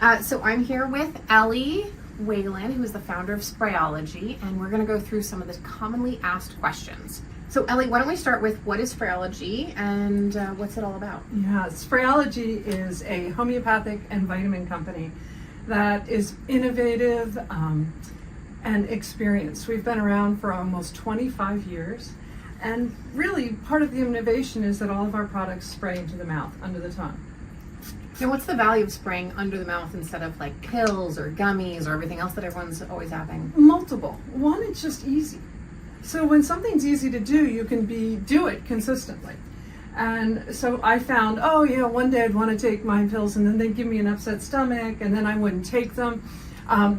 So I'm here with Ellie Whalen, who is the founder of Sprayology, and we're going to go through some of the commonly asked questions. So Ellie, why don't we start with what is Sprayology and what's it all about? Yeah, Sprayology is a homeopathic and vitamin company that is innovative and experienced. We've been around for almost 25 years, and really part of the innovation is that all of our products spray into the mouth, under the tongue. Now, what's the value of spraying under the mouth instead of like pills or gummies or everything else that everyone's always having? Multiple. One, it's just easy. So when something's easy to do, you can do it consistently. And so I found, one day I'd want to take my pills and then they'd give me an upset stomach and then I wouldn't take them.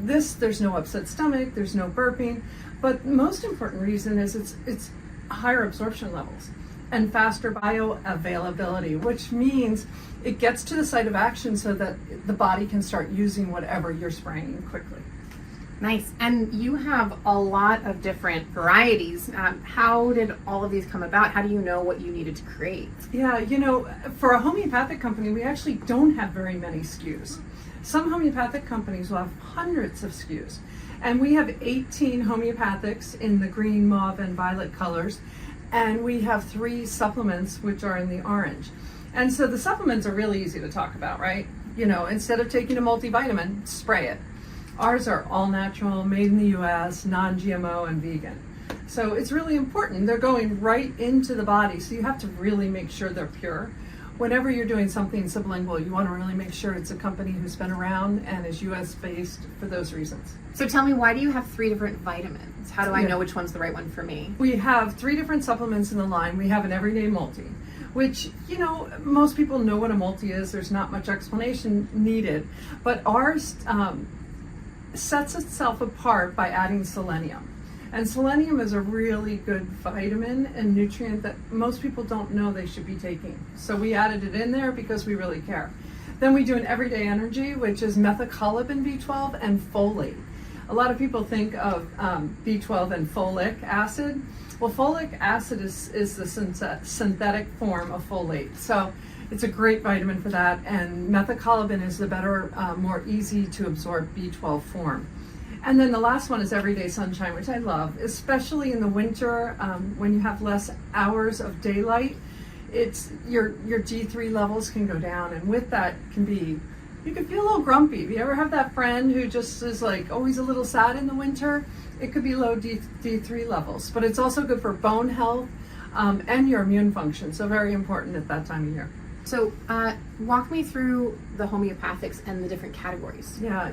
There's no upset stomach, there's no burping, but the most important reason is it's higher absorption levels and faster bioavailability, which means it gets to the site of action so that the body can start using whatever you're spraying quickly. Nice. And you have a lot of different varieties. How did all of these come about? How do you know what you needed to create? Yeah, for a homeopathic company, we actually don't have very many SKUs. Some homeopathic companies will have hundreds of SKUs. And we have 18 homeopathics in the green, mauve, and violet colors. And we have 3 supplements, which are in the orange. And so the supplements are really easy to talk about, right? Instead of taking a multivitamin, spray it. Ours are all natural, made in the US, non-GMO, and vegan. So it's really important. They're going right into the body, so you have to really make sure they're pure. Whenever you're doing something sublingual, you want to really make sure it's a company who's been around and is US-based for those reasons. So tell me, why do you have 3 different vitamins? How do I know which one's the right one for me? We have 3 different supplements in the line. We have an everyday multi, which, most people know what a multi is. There's not much explanation needed. But ours sets itself apart by adding selenium. And selenium is a really good vitamin and nutrient that most people don't know they should be taking. So we added it in there because we really care. Then we do an everyday energy, which is methylcobalamin B12 and folate. A lot of people think of B12 and folic acid. Well, folic acid is the synthetic form of folate. So it's a great vitamin for that, and methylcobalamin is the better, more easy to absorb B12 form. And then the last one is everyday sunshine, which I love, especially in the winter when you have less hours of daylight. Your D3 levels can go down, and with that you can feel a little grumpy. If you ever have that friend who just is like always a little sad in the winter, it could be low D3 levels. But it's also good for bone health and your immune function, so very important at that time of year. So walk me through the homeopathics and the different categories. Yeah,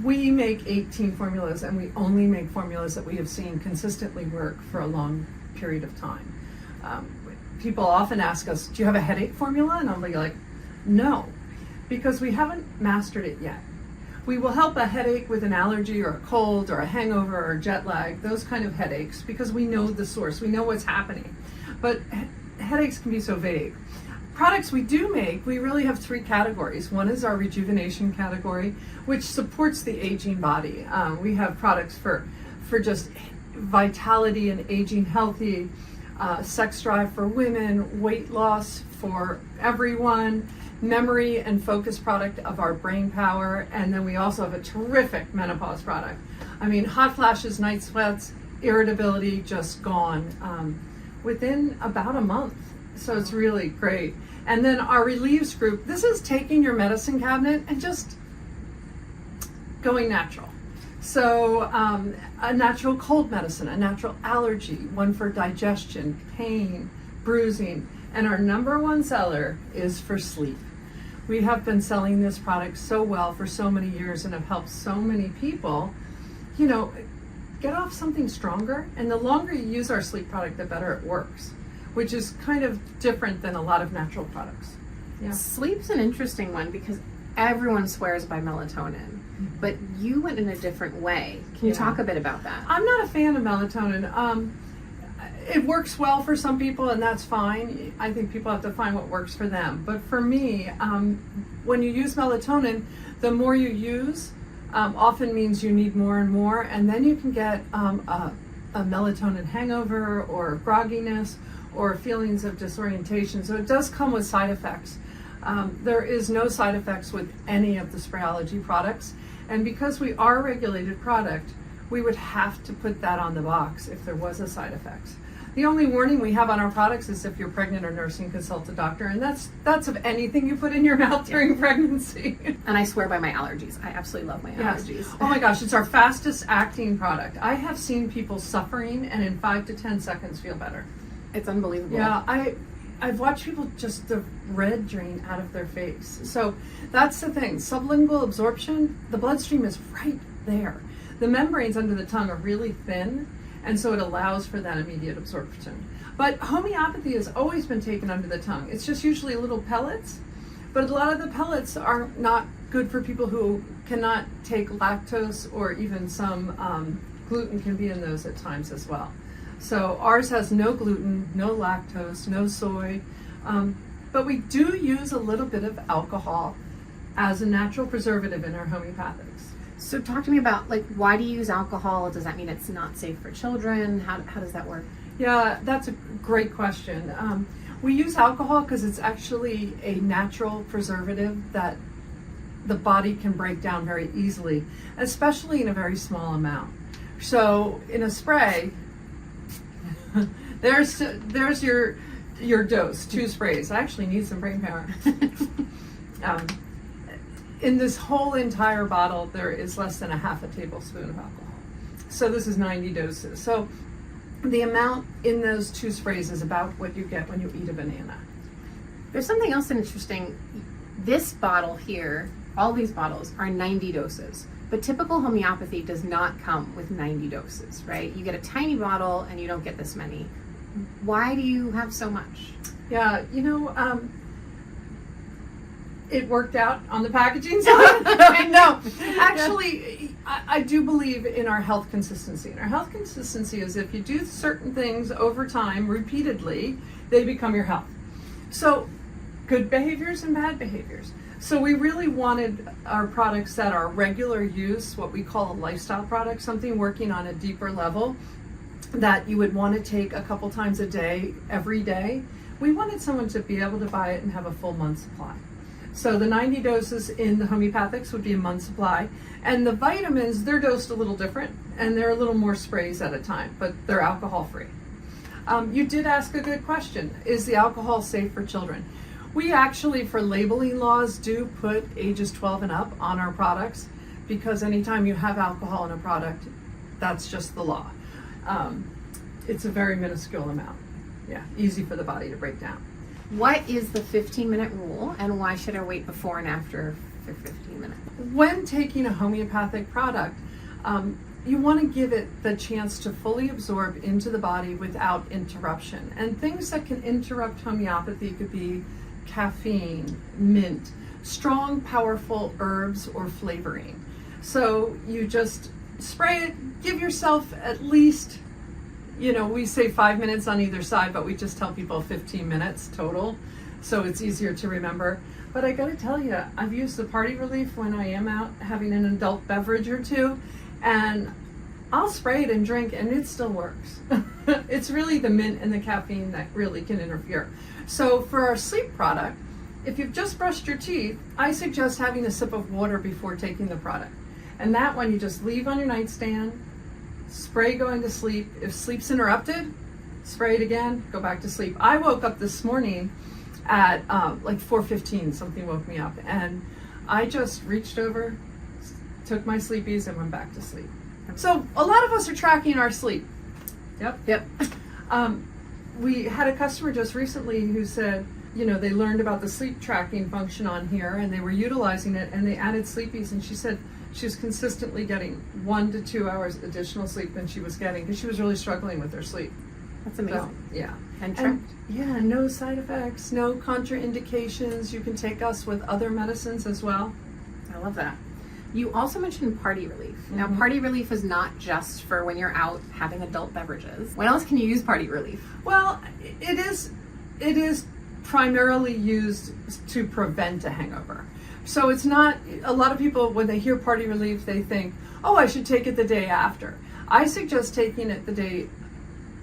we make 18 formulas, and we only make formulas that we have seen consistently work for a long period of time. People often ask us, do you have a headache formula? And I'll be like, no, because we haven't mastered it yet. We will help a headache with an allergy or a cold or a hangover or jet lag, those kind of headaches, because we know the source, we know what's happening. But headaches can be so vague. Products we do make, we really have 3 categories. One is our rejuvenation category, which supports the aging body. We have products for just vitality and aging healthy, sex drive for women, weight loss for everyone, memory and focus product of our brain power, and then we also have a terrific menopause product. Hot flashes, night sweats, irritability just gone within about a month. So it's really great. And then our relieves group, this is taking your medicine cabinet and just going natural. So a natural cold medicine, a natural allergy, one for digestion, pain, bruising, and our #1 seller is for sleep. We have been selling this product so well for so many years and have helped so many people, get off something stronger. And the longer you use our sleep product, the better it works, which is kind of different than a lot of natural products. Yeah. Sleep's an interesting one because everyone swears by melatonin, but you went in a different way. Can you talk a bit about that? I'm not a fan of melatonin. It works well for some people, and that's fine. I think people have to find what works for them. But for me, when you use melatonin, the more you use often means you need more and more, and then you can get a melatonin hangover or grogginess or feelings of disorientation. So it does come with side effects. There is no side effects with any of the Sprayology products. And because we are a regulated product, we would have to put that on the box if there was a side effect. The only warning we have on our products is if you're pregnant or nursing, consult a doctor, and that's of anything you put in your mouth during pregnancy. And I swear by my allergies. I absolutely love my allergies. Oh my gosh, it's our fastest acting product. I have seen people suffering and in 5 to 10 seconds feel better. It's unbelievable. Yeah, I've watched people just the red drain out of their face. So that's the thing. Sublingual absorption, the bloodstream is right there. The membranes under the tongue are really thin, and so it allows for that immediate absorption. But homeopathy has always been taken under the tongue. It's just usually little pellets, but a lot of the pellets are not good for people who cannot take lactose, or even some gluten can be in those at times as well. So ours has no gluten, no lactose, no soy, but we do use a little bit of alcohol as a natural preservative in our homeopathics. So talk to me about, like, why do you use alcohol? Does that mean it's not safe for children? How does that work? Yeah, that's a great question. We use alcohol because it's actually a natural preservative that the body can break down very easily, especially in a very small amount. So in a spray, there's your dose, 2 sprays. I actually need some brain power. In this whole entire bottle, there is less than a half a tablespoon of alcohol. So this is 90 doses. So the amount in those 2 sprays is about what you get when you eat a banana. There's something else interesting. This bottle here, all these bottles are 90 doses, but typical homeopathy does not come with 90 doses, right? You get a tiny bottle and you don't get this many. Why do you have so much? Yeah, it worked out on the packaging side. No, actually, I do believe in our health consistency. And our health consistency is if you do certain things over time, repeatedly, they become your health. So good behaviors and bad behaviors. So we really wanted our products that are regular use, what we call a lifestyle product, something working on a deeper level that you would want to take a couple times a day, every day. We wanted someone to be able to buy it and have a full month's supply. So the 90 doses in the homeopathics would be a month's supply. And the vitamins, they're dosed a little different, and they're a little more sprays at a time, but they're alcohol-free. You did ask a good question. Is the alcohol safe for children? We actually, for labeling laws, do put ages 12 and up on our products, because anytime you have alcohol in a product, that's just the law. It's a very minuscule amount. Yeah, easy for the body to break down. What is the 15-minute rule, and why should I wait before and after for 15 minutes? When taking a homeopathic product, you want to give it the chance to fully absorb into the body without interruption. And things that can interrupt homeopathy could be caffeine, mint, strong, powerful herbs or flavoring. So you just spray it, give yourself at least, we say 5 minutes on either side, but we just tell people 15 minutes total, so it's easier to remember. But I gotta tell you, I've used the Party Relief when I am out having an adult beverage or two, and I'll spray it and drink, and it still works. It's really the mint and the caffeine that really can interfere. So for our sleep product, if you've just brushed your teeth, I suggest having a sip of water before taking the product. And that one you just leave on your nightstand, spray going to sleep. If sleep's interrupted, spray it again, go back to sleep. I woke up this morning at like 4:15, something woke me up, and I just reached over, took my sleepies, and went back to sleep. So a lot of us are tracking our sleep. Yep. We had a customer just recently who said, they learned about the sleep tracking function on here, and they were utilizing it, and they added sleepies, and she said she was consistently getting 1 to 2 hours additional sleep than she was getting because she was really struggling with her sleep. That's amazing. So, yeah. And tracked. No side effects, no contraindications. You can take us with other medicines as well. I love that. You also mentioned Party Relief. Now, Party Relief is not just for when you're out having adult beverages. When else can you use Party Relief? Well, it is primarily used to prevent a hangover. So it's not, a lot of people, when they hear Party Relief, they think, oh, I should take it the day after. I suggest taking it the day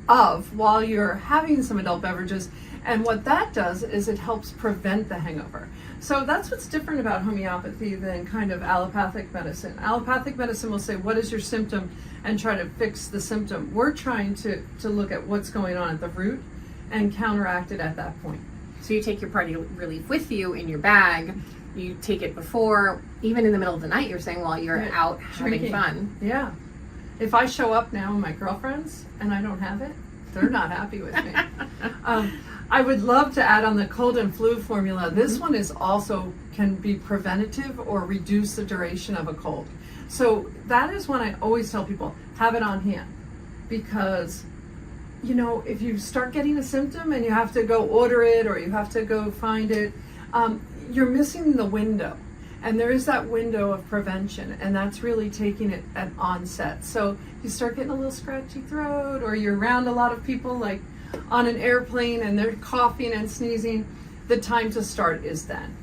of while you're having some adult beverages, And what that does is it helps prevent the hangover. So that's what's different about homeopathy than kind of allopathic medicine. Allopathic medicine will say, what is your symptom, and try to fix the symptom. We're trying to look at what's going on at the root and counteract it at that point. So you take your party relief with you in your bag. You take it before, even in the middle of the night, you're saying, while you're out having fun. Yeah. If I show up now with my girlfriends and I don't have it, they're not happy with me. I would love to add on the cold and flu formula. This one is also can be preventative or reduce the duration of a cold. So that is when I always tell people, have it on hand. Because, you know, if you start getting a symptom and you have to go order it or you have to go find it, you're missing the window. And there is that window of prevention, and that's really taking it at onset. So you start getting a little scratchy throat, or you're around a lot of people like on an airplane and they're coughing and sneezing, the time to start is then.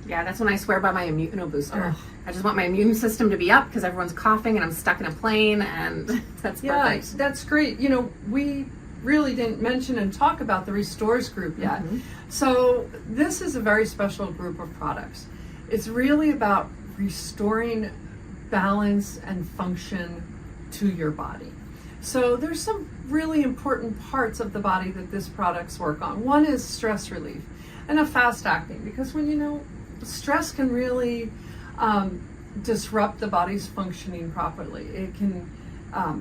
Yeah, that's when I swear by my Immunobooster. Oh. I just want my immune system to be up because everyone's coughing and I'm stuck in a plane, and that's perfect. Yeah, that's great. You know, we really didn't mention and talk about the Restores group yet. So this is a very special group of products. It's really about restoring balance and function to your body. So there's some really important parts of the body that this products work on. One is stress relief and a fast acting, because when you know, stress can really disrupt the body's functioning properly. It can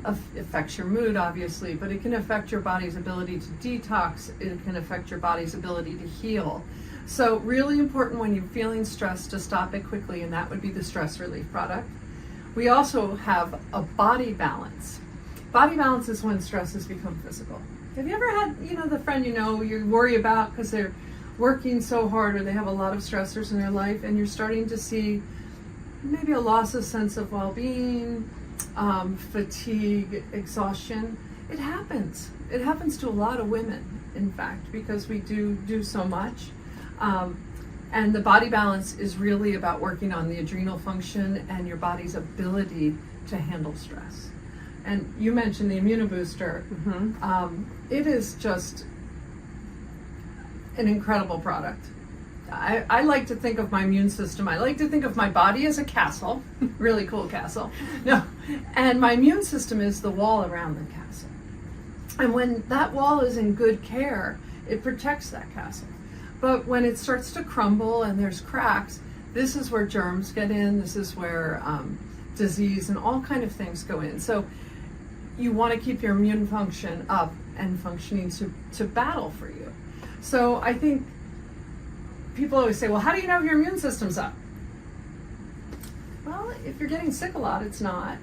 affect your mood, obviously, but it can affect your body's ability to detox. It can affect your body's ability to heal. So really important when you're feeling stressed to stop it quickly, and that would be the stress relief product. We also have a body balance. Body balance is when stress has become physical. Have you ever had, you know, the friend you worry about because they're working so hard or they have a lot of stressors in their life, and you're starting to see maybe a loss of sense of well-being, fatigue, exhaustion? It happens. It happens to a lot of women, in fact, because we do so much. And the body balance is really about working on the adrenal function and your body's ability to handle stress. And you mentioned the Immunobooster. It is just an incredible product. I like to think of my immune system. I like to think of my body as a castle, really cool castle. No, and my immune system is the wall around the castle. And when that wall is in good care, it protects that castle. But when it starts to crumble and there's cracks, this is where germs get in. This is where disease and all kind of things go in. So you want to keep your immune function up and functioning to battle for you. So I think people always say, well, how do you know if your immune system's up? Well, if you're getting sick a lot, it's not.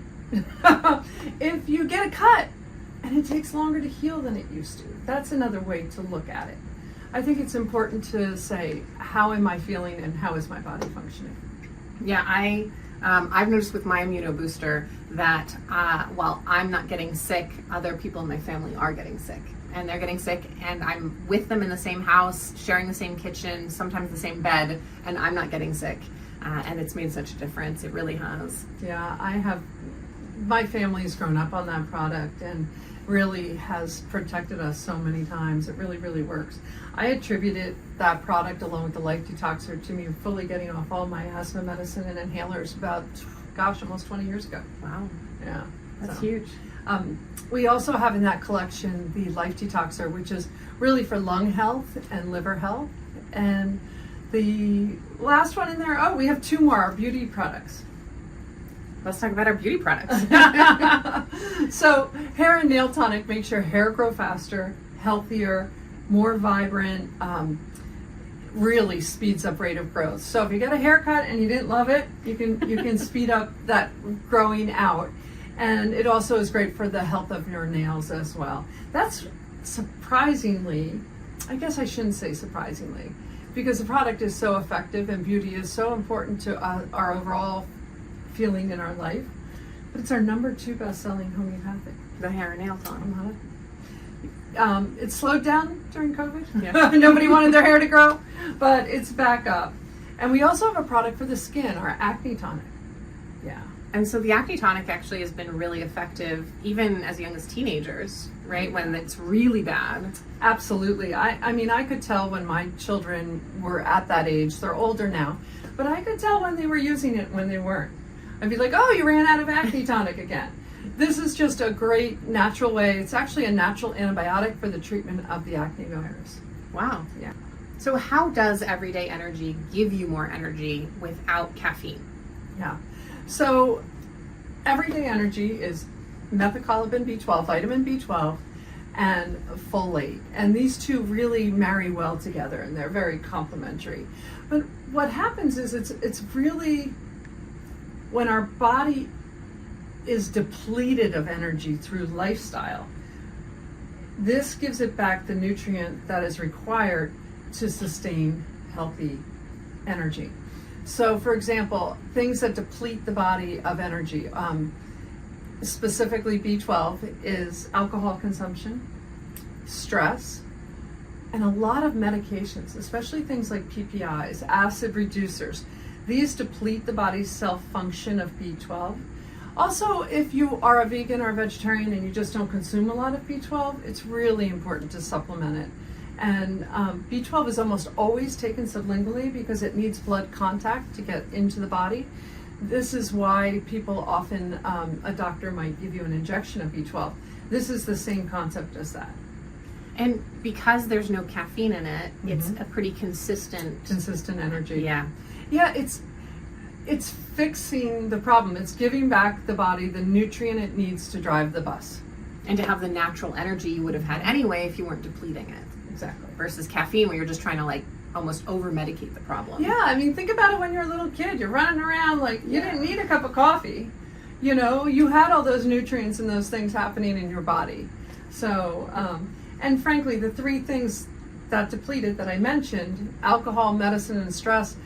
If you get a cut and it takes longer to heal than it used to, that's another way to look at it. I think it's important to say, how am I feeling and how is my body functioning? Yeah, I've noticed with my Immunobooster that while I'm not getting sick, other people in my family are getting sick. And they're getting sick, and I'm with them in the same house, sharing the same kitchen, sometimes the same bed, and I'm not getting sick. And it's made such a difference. It really has. Yeah, my family's grown up on that product and really has protected us so many times. It really, really works. I attributed that product along with the Life Detoxer to me fully getting off all my asthma medicine and inhalers about, almost 20 years ago. Wow. Yeah. That's huge. We also have in that collection the Life Detoxer, which is really for lung health and liver health. And the last one in there, we have two more, our beauty products. Let's talk about our beauty products. So hair and nail tonic makes your hair grow faster, healthier, more vibrant, really speeds up rate of growth. So if you get a haircut and you didn't love it, you can speed up that growing out. And it also is great for the health of your nails as well. That's surprisingly, I guess I shouldn't say surprisingly, because the product is so effective and beauty is so important to our overall feeling in our life. But it's our #2 best-selling homeopathic. The hair and nail tonic. It slowed down during COVID. Yeah. Nobody wanted their hair to grow, but it's back up. And we also have a product for the skin, our Acne Tonic. Yeah. And so the acne tonic actually has been really effective even as young as teenagers, right? When it's really bad. Absolutely. I mean, I could tell when my children were at that age. They're older now, but I could tell when they were using it, when they weren't. I'd be like, oh, you ran out of acne tonic again. This is just a great natural way. It's actually a natural antibiotic for the treatment of the acne virus. Wow. Yeah. So how does Everyday Energy give you more energy without caffeine? Yeah. So Everyday Energy is methylcolobin B12, vitamin B12, and folate. And these two really marry well together, and they're very complementary. But what happens is it's really when our body is depleted of energy through lifestyle, this gives it back the nutrient that is required to sustain healthy energy. So, for example, things that deplete the body of energy, specifically B12, is alcohol consumption, stress, and a lot of medications, especially things like PPIs, acid reducers. These deplete the body's self-function of B12. Also, if you are a vegan or a vegetarian and you just don't consume a lot of B12, it's really important to supplement it. And B12 is almost always taken sublingually because it needs blood contact to get into the body. This is why people often, a doctor might give you an injection of B12. This is the same concept as that. And because there's no caffeine in it, it's a pretty consistent energy. Yeah. Yeah, it's fixing the problem. It's giving back the body the nutrient it needs to drive the bus. And to have the natural energy you would have had anyway if you weren't depleting it. Exactly. Versus caffeine where you're just trying to like almost over medicate the problem. Yeah, I mean, think about it when you're a little kid. You're running around like you didn't need a cup of coffee. You know, you had all those nutrients and those things happening in your body. So, and frankly, the three things that depleted that I mentioned, alcohol, medicine, and stress,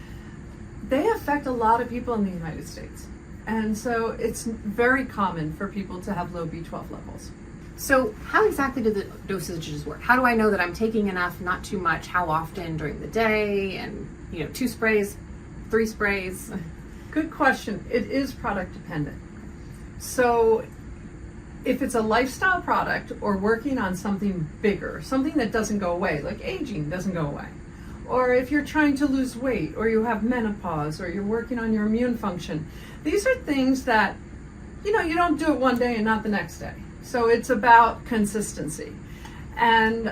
they affect a lot of people in the United States. And so it's very common for people to have low B12 levels. So how exactly do the dosages work? How do I know that I'm taking enough, not too much, how often during the day, and 2 sprays, 3 sprays? Good question. It is product dependent. So if it's a lifestyle product or working on something bigger, something that doesn't go away, like aging doesn't go away, or if you're trying to lose weight, or you have menopause, or you're working on your immune function, these are things that, you don't do it one day and not the next day. So it's about consistency. And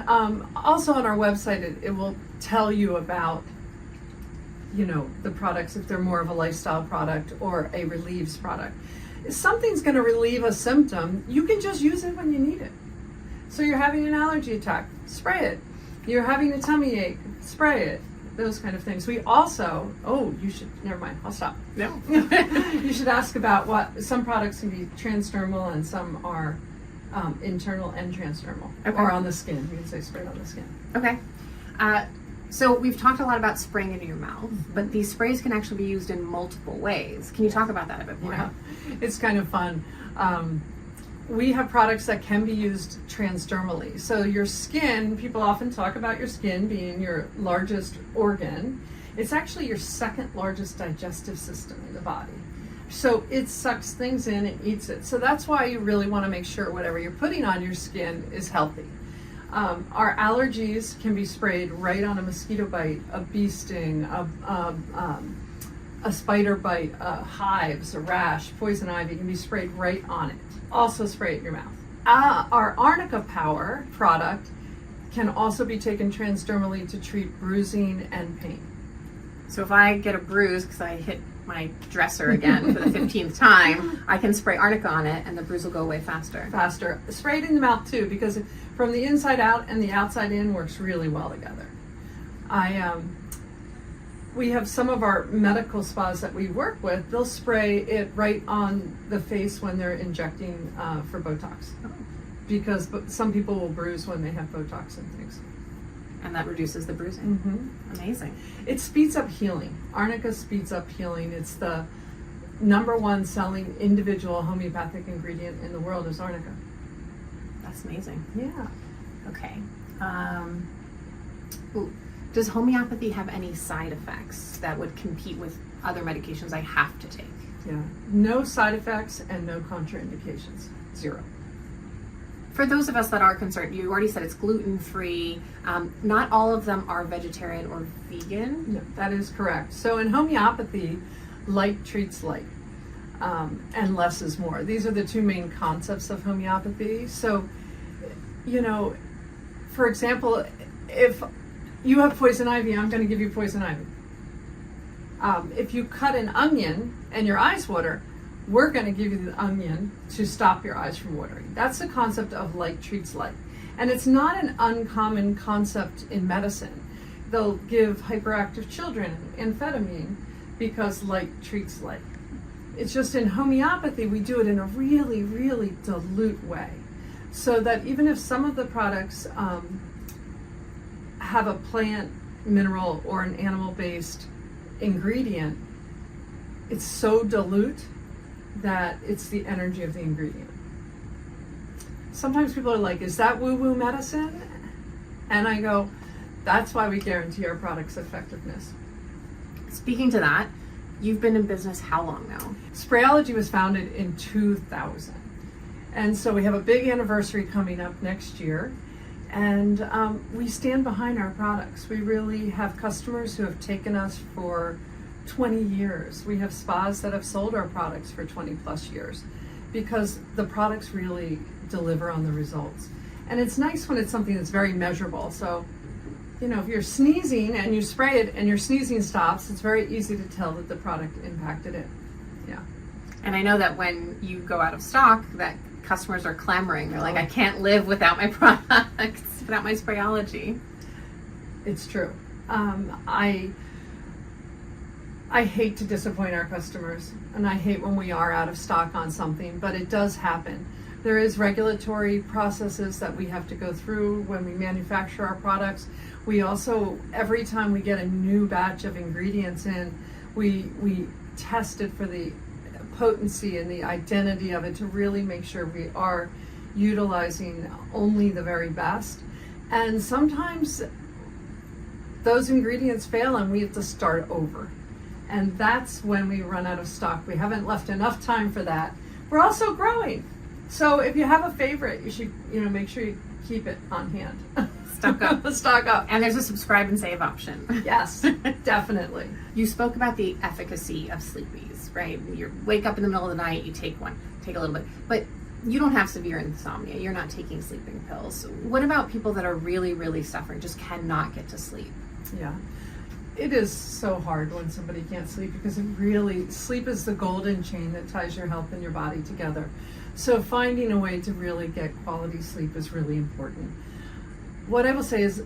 also on our website, it will tell you about, the products, if they're more of a lifestyle product or a relieves product. If something's going to relieve a symptom, you can just use it when you need it. So you're having an allergy attack, spray it. You're having a tummy ache, spray it. Those kind of things. We also, never mind, I'll stop. No. You should ask about what, some products can be transdermal and some are internal and transdermal. Okay. Or on the skin. You can say sprayed on the skin. Okay. So we've talked a lot about spraying into your mouth, but these sprays can actually be used in multiple ways. Can you talk about that a bit more? Yeah, it's kind of fun. We have products that can be used transdermally. So your skin, people often talk about your skin being your largest organ. It's actually your second largest digestive system in the body. So it sucks things in and eats it. So that's why you really want to make sure whatever you're putting on your skin is healthy. Our allergies can be sprayed right on a mosquito bite, a bee sting, a spider bite, hives, a rash, poison ivy can be sprayed right on it. Also spray it in your mouth. Our Arnica Power product can also be taken transdermally to treat bruising and pain. So if I get a bruise because I hit my dresser again for the 15th time, I can spray Arnica on it and the bruise will go away faster. Spray it in the mouth too, because from the inside out and the outside in works really well together. We have some of our medical spas that we work with, they'll spray it right on the face when they're injecting for Botox. Because some people will bruise when they have Botox and things. And that reduces the bruising. Mm-hmm. Amazing. It speeds up healing. Arnica speeds up healing. It's the #1 selling individual homeopathic ingredient in the world is Arnica. That's amazing. Yeah. Okay. Does homeopathy have any side effects that would compete with other medications I have to take? Yeah, no side effects and no contraindications, 0. For those of us that are concerned, you already said it's gluten-free. Not all of them are vegetarian or vegan. No, that is correct. So in homeopathy, like treats like, and less is more. These are the two main concepts of homeopathy. So, you know, for example, if you have poison ivy, I'm going to give you poison ivy. If you cut an onion and your eyes water, we're going to give you the onion to stop your eyes from watering. That's the concept of like treats like. And it's not an uncommon concept in medicine. They'll give hyperactive children amphetamine because like treats like. It's just in homeopathy, we do it in a really, really dilute way. So that even if some of the products have a plant, mineral, or an animal-based ingredient, it's so dilute that it's the energy of the ingredient. Sometimes people are like, is that woo-woo medicine? And I go, that's why we guarantee our product's effectiveness. Speaking to that, you've been in business how long now? Sprayology was founded in 2000. And so we have a big anniversary coming up next year. And we stand behind our products. We really have customers who have taken us for 20 years. We have spas that have sold our products for 20 plus years because the products really deliver on the results. And it's nice when it's something that's very measurable. So, you know, if you're sneezing and you spray it and your sneezing stops, it's very easy to tell that the product impacted it. Yeah. And I know that when you go out of stock, that customers are clamoring. They're like, I can't live without my products, without my Sprayology. It's true. I hate to disappoint our customers, and I hate when we are out of stock on something, but it does happen. There is regulatory processes that we have to go through when we manufacture our products. We also, every time we get a new batch of ingredients in, we test it for the potency and the identity of it to really make sure we are utilizing only the very best. And sometimes those ingredients fail and we have to start over. And that's when we run out of stock. We haven't left enough time for that. We're also growing. So if you have a favorite, you should, make sure you keep it on hand. Stock up. Stock up. And there's a subscribe and save option. Yes, definitely. You spoke about the efficacy of sleepies, right? You wake up in the middle of the night, you take a little bit, but you don't have severe insomnia. You're not taking sleeping pills. What about people that are really, really suffering, just cannot get to sleep? Yeah. It is so hard when somebody can't sleep because sleep is the golden chain that ties your health and your body together. So finding a way to really get quality sleep is really important. What I will say is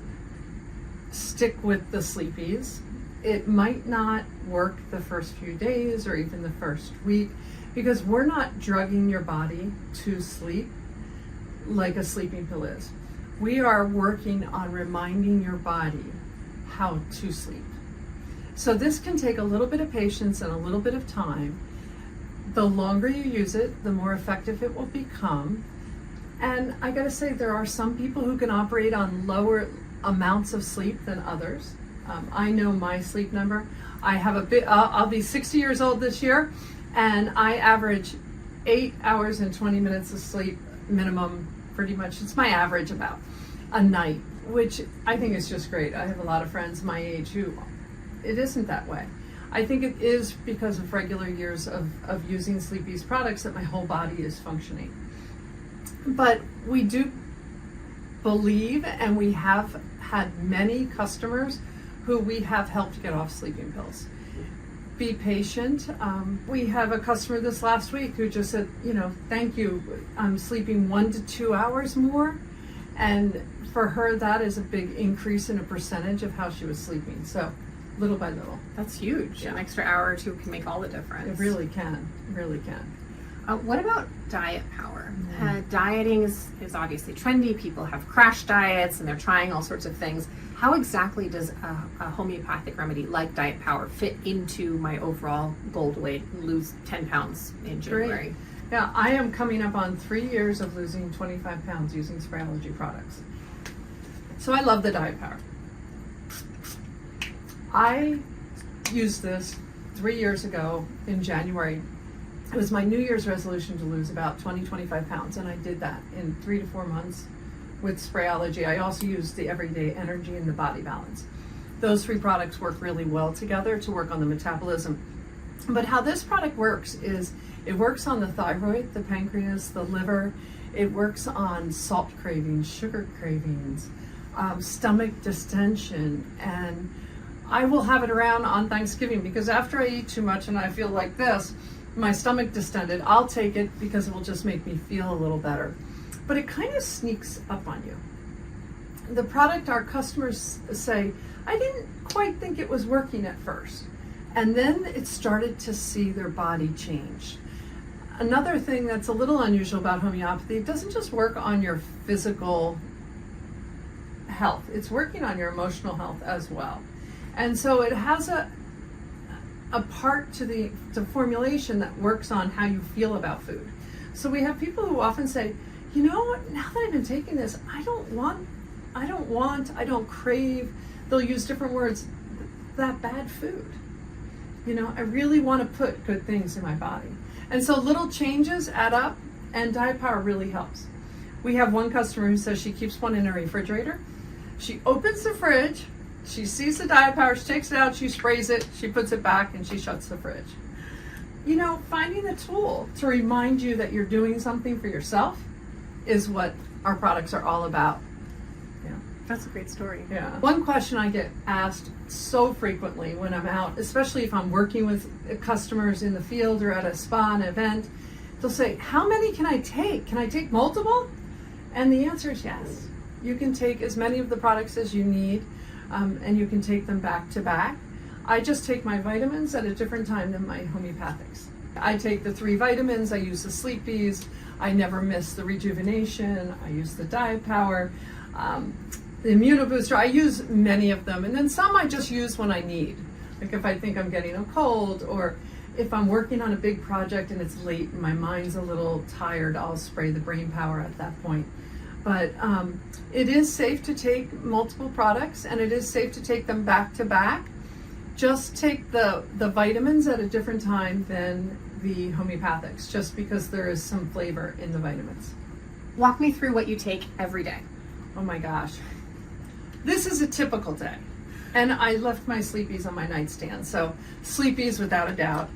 stick with the sleepies. It might not work the first few days or even the first week because we're not drugging your body to sleep like a sleeping pill is. We are working on reminding your body how to sleep. So this can take a little bit of patience and a little bit of time. The longer you use it, the more effective it will become. And I gotta say, there are some people who can operate on lower amounts of sleep than others. I know my sleep number. I have I'll be 60 years old this year, and I average 8 hours and 20 minutes of sleep minimum, pretty much. It's my average about a night, which I think is just great. I have a lot of friends my age who it isn't that way. I think it is because of regular years of using Sleepy's products that my whole body is functioning. But we do believe, and we have had many customers who we have helped get off sleeping pills. Be patient. We have a customer this last week who just said, thank you, I'm sleeping 1 to 2 hours more. And for her, that is a big increase in a percentage of how she was sleeping. So little by little. That's huge. Yeah. An extra hour or two can make all the difference. It really can. It really can. What about diet power? Dieting is obviously trendy. People have crash diets and they're trying all sorts of things. How exactly does a homeopathic remedy like diet power fit into my overall goal to lose 10 pounds in January? Great. Yeah, I am coming up on 3 years of losing 25 pounds using Sprayology products. So I love the diet power. I used this 3 years ago in January, It was my New Year's resolution to lose about 25 pounds, and I did that in 3 to 4 months with Sprayology. I also used the Everyday Energy and the Body Balance. Those 3 products work really well together to work on the metabolism. But how this product works is it works on the thyroid, the pancreas, the liver. It works on salt cravings, sugar cravings, stomach distension, and I will have it around on Thanksgiving because after I eat too much and I feel like this, my stomach distended, I'll take it because it will just make me feel a little better. But it kind of sneaks up on you. The product, our customers say, I didn't quite think it was working at first. And then it started to see their body change. Another thing that's a little unusual about homeopathy, it doesn't just work on your physical health, it's working on your emotional health as well. And so it has a part to the formulation that works on how you feel about food. So we have people who often say, you know what, now that I've been taking this, I don't crave, they'll use different words, that bad food. You know, I really want to put good things in my body. And so little changes add up, and Diet Power really helps. We have one customer who says she keeps one in her refrigerator. She opens the fridge, she sees the Diet Power, she takes it out, she sprays it, she puts it back, and she shuts the fridge. You know, finding the tool to remind you that you're doing something for yourself is what our products are all about. That's a great story. Yeah. One question I get asked so frequently when I'm out, especially if I'm working with customers in the field or at a spa, an event, they'll say, how many can I take? Can I take multiple? And the answer is yes. You can take as many of the products as you need, and you can take them back to back. I just take my vitamins at a different time than my homeopathics. I take the 3 vitamins, I use the Sleepies, I never miss the rejuvenation, I use the Diet Power, the Immunobooster, I use many of them, and then some I just use when I need. Like if I think I'm getting a cold, or if I'm working on a big project and it's late and my mind's a little tired, I'll spray the Brain Power at that point. But it is safe to take multiple products, and it is safe to take them back to back. Just take the vitamins at a different time than the homeopathics, just because there is some flavor in the vitamins. Walk me through what you take every day. Oh my gosh. This is a typical day. And I left my Sleepies on my nightstand. So Sleepies without a doubt.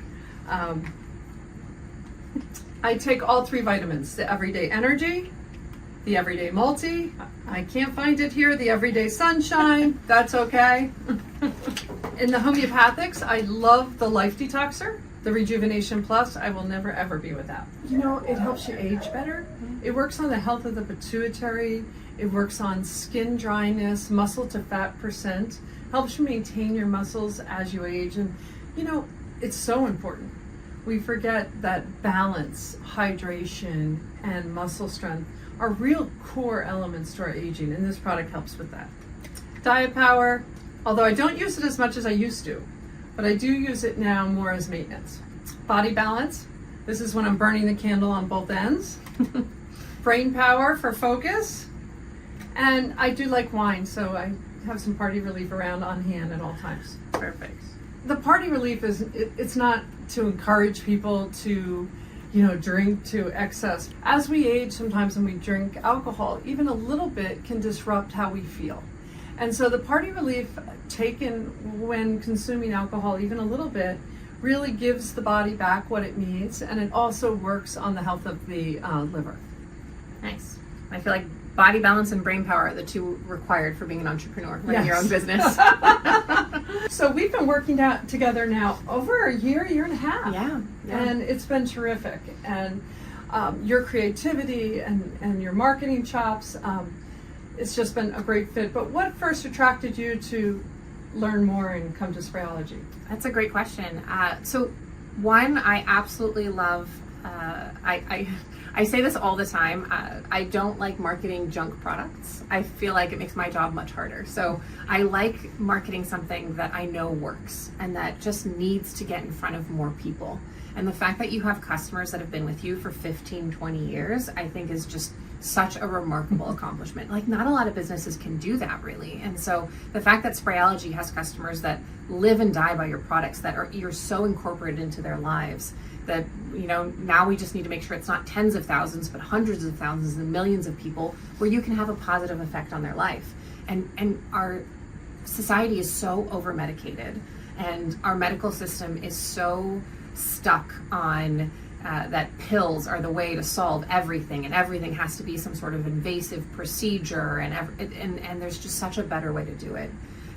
I take all 3 vitamins, the Everyday Energy, the Everyday Multi, I can't find it here, the Everyday Sunshine, that's okay. In the homeopathics, I love the Life Detoxer, the Rejuvenation Plus, I will never ever be without. You know, it helps you age better. It works on the health of the pituitary. It works on skin dryness, muscle to fat percent, helps you maintain your muscles as you age. And you know, it's so important. We forget that balance, hydration, and muscle strength are real core elements to our aging, and this product helps with that. Diet Power, although I don't use it as much as I used to, but I do use it now more as maintenance. Body Balance, this is when I'm burning the candle on both ends. Brain Power for focus. And I do like wine, so I have some Party Relief around on hand at all times. Perfect. The Party Relief is, it's not to encourage people to, you know, drink to excess. As we age, sometimes when we drink alcohol, even a little bit can disrupt how we feel. And so the Party Relief taken when consuming alcohol, even a little bit, really gives the body back what it needs, and it also works on the health of the liver. Nice. I feel like Body Balance and Brain Power are the 2 required for being an entrepreneur, running your own business. So we've been working together now over a year and a half. Yeah. And it's been terrific. And your creativity and your marketing chops, it's just been a great fit. But what first attracted you to learn more and come to Sprayology? That's a great question. So one, I absolutely love, I say this all the time, I don't like marketing junk products. I feel like it makes my job much harder. So I like marketing something that I know works and that just needs to get in front of more people. And the fact that you have customers that have been with you for 15, 20 years, I think is just such a remarkable accomplishment. Like, not a lot of businesses can do that, really. And so the fact that Sprayology has customers that live and die by your products, that are you're so incorporated into their lives, that, now we just need to make sure it's not tens of thousands, but hundreds of thousands and millions of people where you can have a positive effect on their life. And our society is so over medicated, and our medical system is so stuck on that pills are the way to solve everything, and everything has to be some sort of invasive procedure, and there's just such a better way to do it.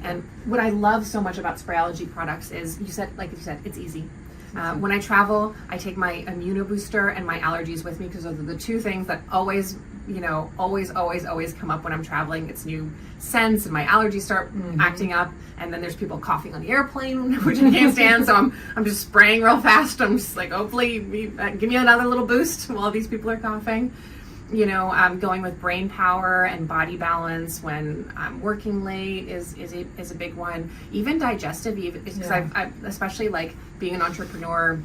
And what I love so much about Sprayology products is, like you said, it's easy. When I travel, I take my Immunobooster and my allergies with me, because those are the two things that always come up when I'm traveling. It's new scents, and my allergies start acting up, and then there's people coughing on the airplane, which I can't stand. So I'm just spraying real fast. I'm just like, hopefully, give me another little boost while these people are coughing. I'm going with brain power and body balance when I'm working late is a big one. Even digestive, because I've especially like being an entrepreneur,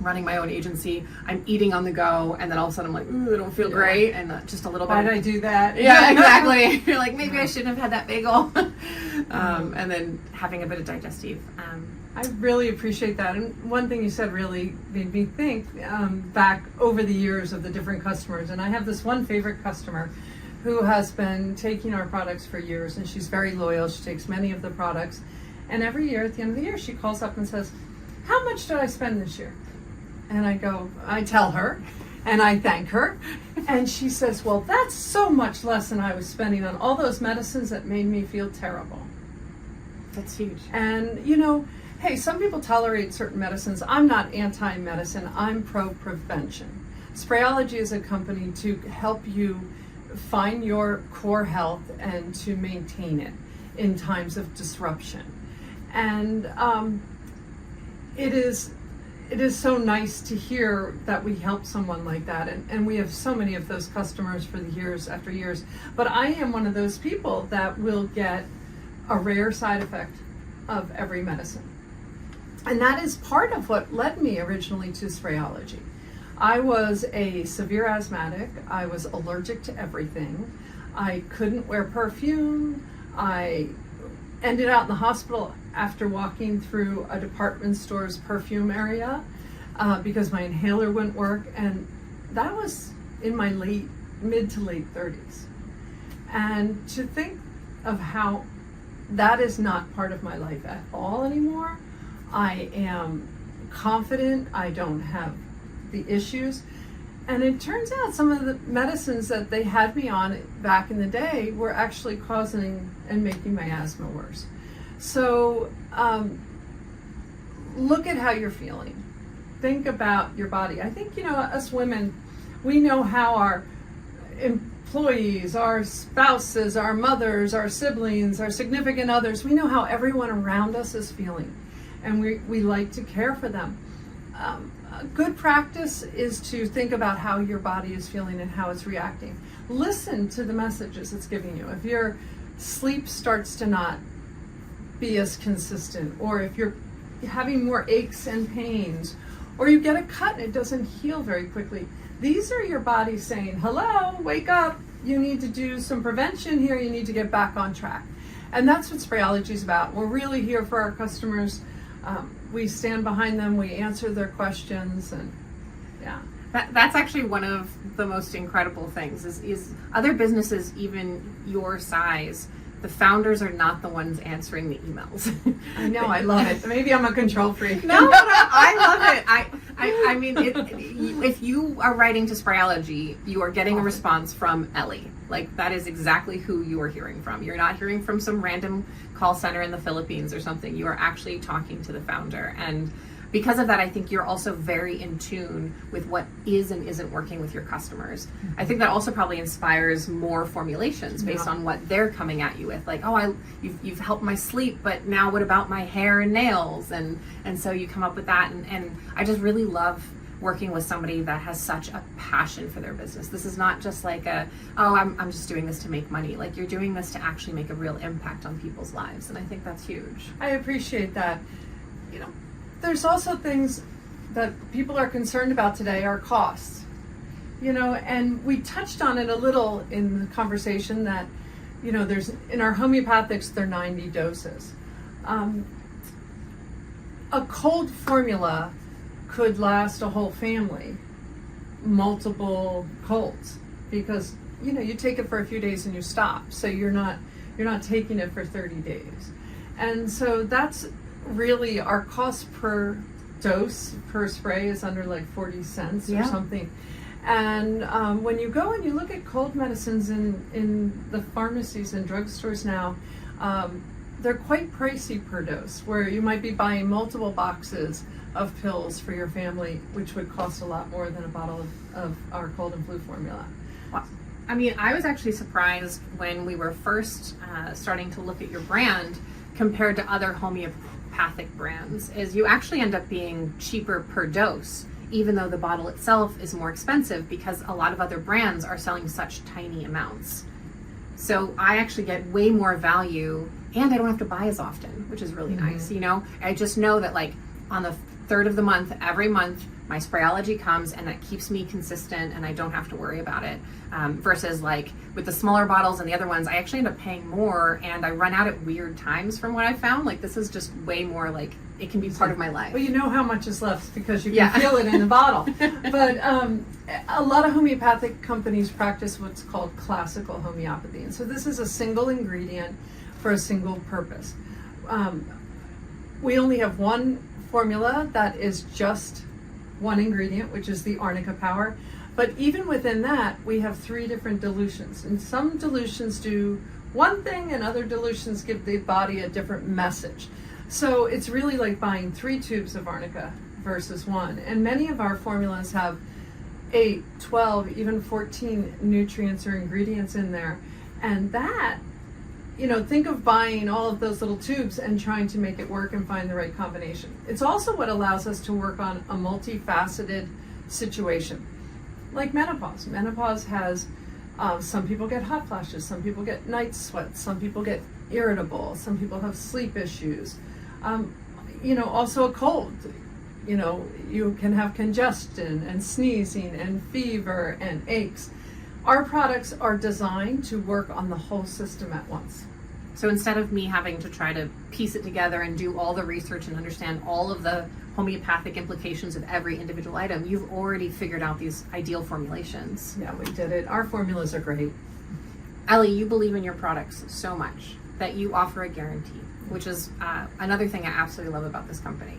running my own agency, I'm eating on the go, and then all of a sudden I'm like, ooh, I don't feel great, and just a little bit. Why did I do that? Yeah, exactly. You're like, maybe I shouldn't have had that bagel. And then having a bit of digestive. I really appreciate that. And one thing you said really made me think back over the years of the different customers. And I have this one favorite customer who has been taking our products for years, and she's very loyal. She takes many of the products. And every year, at the end of the year, she calls up and says, how much did I spend this year? And I tell her, and I thank her. And she says, well, that's so much less than I was spending on all those medicines that made me feel terrible. That's huge. And, hey, some people tolerate certain medicines. I'm not anti-medicine. I'm pro-prevention. Sprayology is a company to help you find your core health and to maintain it in times of disruption. And it is so nice to hear that we help someone like that. And we have so many of those customers for the years after years. But I am one of those people that will get a rare side effect of every medicine. And that is part of what led me originally to Sprayology. I was a severe asthmatic. I was allergic to everything. I couldn't wear perfume. I ended out in the hospital after walking through a department store's perfume area because my inhaler wouldn't work. And that was in my mid to late 30s. And to think of how that is not part of my life at all anymore. I am confident. I don't have the issues. And it turns out some of the medicines that they had me on back in the day were actually causing and making my asthma worse. So look at how you're feeling. Think about your body. I think, us women, we know how our employees, our spouses, our mothers, our siblings, our significant others, we know how everyone around us is feeling. And we like to care for them. A good practice is to think about how your body is feeling and how it's reacting. Listen to the messages it's giving you. If your sleep starts to not be as consistent, or if you're having more aches and pains, or you get a cut and it doesn't heal very quickly, these are your body saying, hello, wake up. You need to do some prevention here. You need to get back on track. And that's what Sprayology is about. We're really here for our customers. We stand behind them, we answer their questions, and yeah. That's actually one of the most incredible things is other businesses, even your size, the founders are not the ones answering the emails. I know, I love it. Maybe I'm a control freak. No, I love it. I mean, if you are writing to Sprayology, you are getting a response from Ellie. Like, that is exactly who you are hearing from. You're not hearing from some random call center in the Philippines or something. You are actually talking to the founder. And because of that, I think you're also very in tune with what is and isn't working with your customers. Mm-hmm. I think that also probably inspires more formulations based on what they're coming at you with. Like, oh, you've helped my sleep, but now what about my hair and nails? And so you come up with that. And I just really love working with somebody that has such a passion for their business. This is not just like I'm just doing this to make money. Like, you're doing this to actually make a real impact on people's lives. And I think that's huge. I appreciate that. There's also things that people are concerned about today are costs. And we touched on it a little in the conversation that, there's, in our homeopathics, they're 90 doses. A cold formula could last a whole family multiple colds, because you take it for a few days and you stop, so you're not taking it for 30 days. And so that's really our cost per dose per spray is under like 40 cents or something. And when you go and you look at cold medicines in the pharmacies and drugstores now, they're quite pricey per dose, where you might be buying multiple boxes of pills for your family, which would cost a lot more than a bottle of our cold and flu formula. Wow. I mean, I was actually surprised when we were first starting to look at your brand compared to other homeopathic brands, is you actually end up being cheaper per dose, even though the bottle itself is more expensive, because a lot of other brands are selling such tiny amounts. So I actually get way more value, and I don't have to buy as often, which is really nice. I just know that like on the 3rd of the month, every month, my Sprayology comes, and that keeps me consistent, and I don't have to worry about it. Versus like with the smaller bottles and the other ones, I actually end up paying more, and I run out at weird times from what I found. Like this is just way more like, it can be part of my life. Well, you know how much is left because you can feel it in the bottle. But a lot of homeopathic companies practice what's called classical homeopathy. And so this is a single ingredient for a single purpose. We only have one formula that is just one ingredient, which is the arnica power. But even within that, we have 3 different dilutions. And some dilutions do one thing, and other dilutions give the body a different message. So it's really like buying 3 tubes of arnica versus 1. And many of our formulas have 8, 12, even 14 nutrients or ingredients in there. And that, think of buying all of those little tubes and trying to make it work and find the right combination. It's also what allows us to work on a multifaceted situation. Like menopause. Menopause has, some people get hot flashes, some people get night sweats, some people get irritable, some people have sleep issues. Also a cold. You can have congestion and sneezing and fever and aches. Our products are designed to work on the whole system at once. So instead of me having to try to piece it together and do all the research and understand all of the homeopathic implications of every individual item, you've already figured out these ideal formulations. Yeah, we did it. Our formulas are great. Ellie, you believe in your products so much that you offer a guarantee, which is another thing I absolutely love about this company.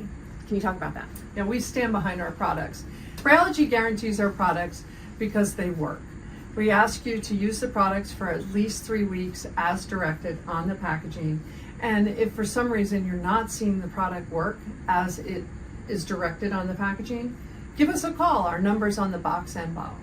Can you talk about that? Yeah, we stand behind our products. Sprayology guarantees our products because they work. We ask you to use the products for at least 3 weeks as directed on the packaging. And if for some reason you're not seeing the product work as it is directed on the packaging, give us a call. Our number's on the box and bottle.